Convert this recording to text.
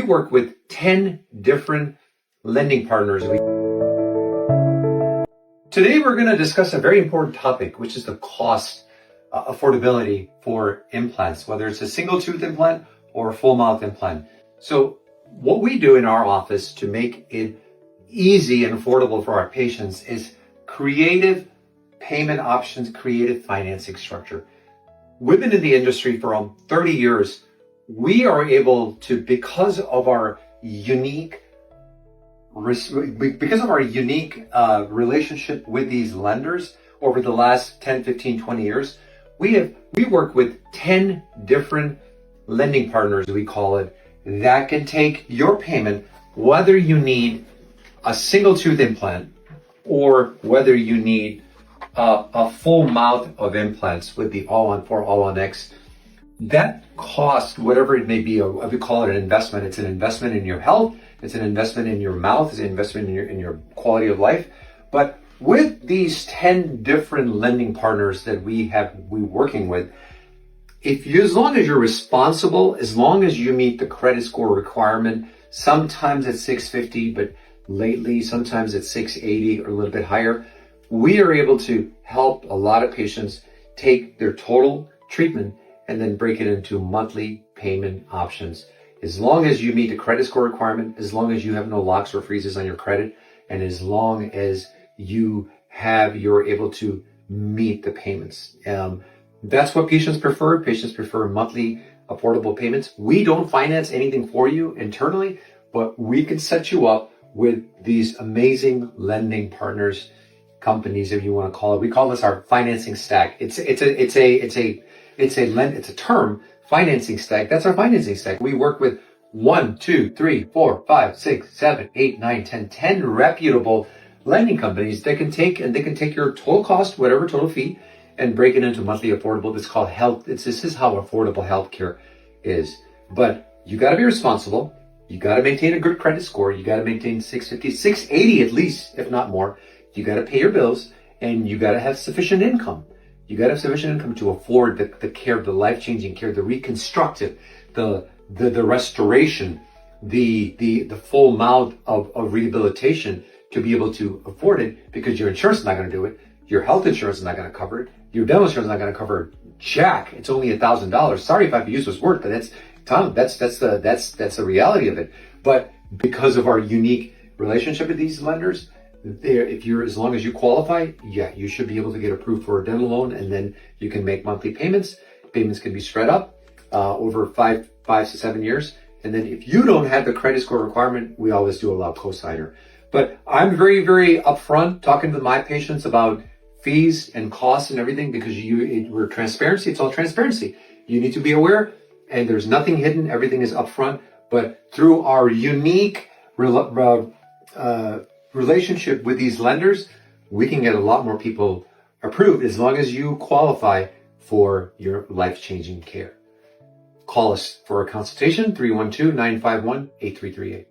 we work with 10 different lending partners. Today we're going to discuss a very important topic, which is the cost affordability for implants, whether it's a single tooth implant or a full mouth implant. So what we do in our office to make it easy and affordable for our patients is creative payment options, creative financing structure. We've been in the industry for 30 years. We are able to, because of our unique relationship with these lenders over the last 10, 15, 20 years, we work with 10 different lending partners, we call it, that can take your payment, whether you need a single tooth implant or whether you need a full mouth of implants with the all-on-4, all-on-X. That cost, whatever it may be, we call it an investment. It's an investment in your health. It's an investment in your mouth. It's an investment in your quality of life. But with these 10 different lending partners that we're working with, as long as you're responsible, as long as you meet the credit score requirement, sometimes it's 650, but lately sometimes it's 680 or a little bit higher, we are able to help a lot of patients take their total treatment and then break it into monthly payment options. As long as you meet the credit score requirement, as long as you have no locks or freezes on your credit, and as long as you're able to meet the payments. That's what patients prefer. Patients prefer monthly affordable payments. We don't finance anything for you internally, but we can set you up with these amazing lending partners, companies, if you want to call it. We call this our financing stack. It's a term, financing stack. That's our financing stack. We work with 1, 2, 3, 4, 5, 6, 7, 8, 9, 10 reputable lending companies that can take your total cost, whatever total fee, and break it into monthly affordable. It's called health. This is how affordable healthcare is. But you got to be responsible. You got to maintain a good credit score. You got to maintain 650, 680 at least, if not more. You got to pay your bills, and you got to have sufficient income. You got to have sufficient income to afford the care, the life-changing care, the reconstructive, the restoration, the full mouth of rehabilitation to be able to afford it, because your insurance is not going to do it. Your health insurance is not going to cover it. Your dental insurance is not going to cover jack. It's only $1,000. Sorry if I've used this word, but that's the reality of it. But because of our unique relationship with these lenders, as long as you qualify, you should be able to get approved for a dental loan, and then you can make monthly payments. Payments can be spread up over 5 to 7 years. And then if you don't have the credit score requirement, we always do allow cosigner. But I'm very, very upfront talking to my patients about fees and costs and everything, because we're transparency. It's all transparency. You need to be aware, and there's nothing hidden. Everything is upfront. But through our unique relationship with these lenders, we can get a lot more people approved as long as you qualify for your life-changing care. Call us for a consultation, 312-951-8338.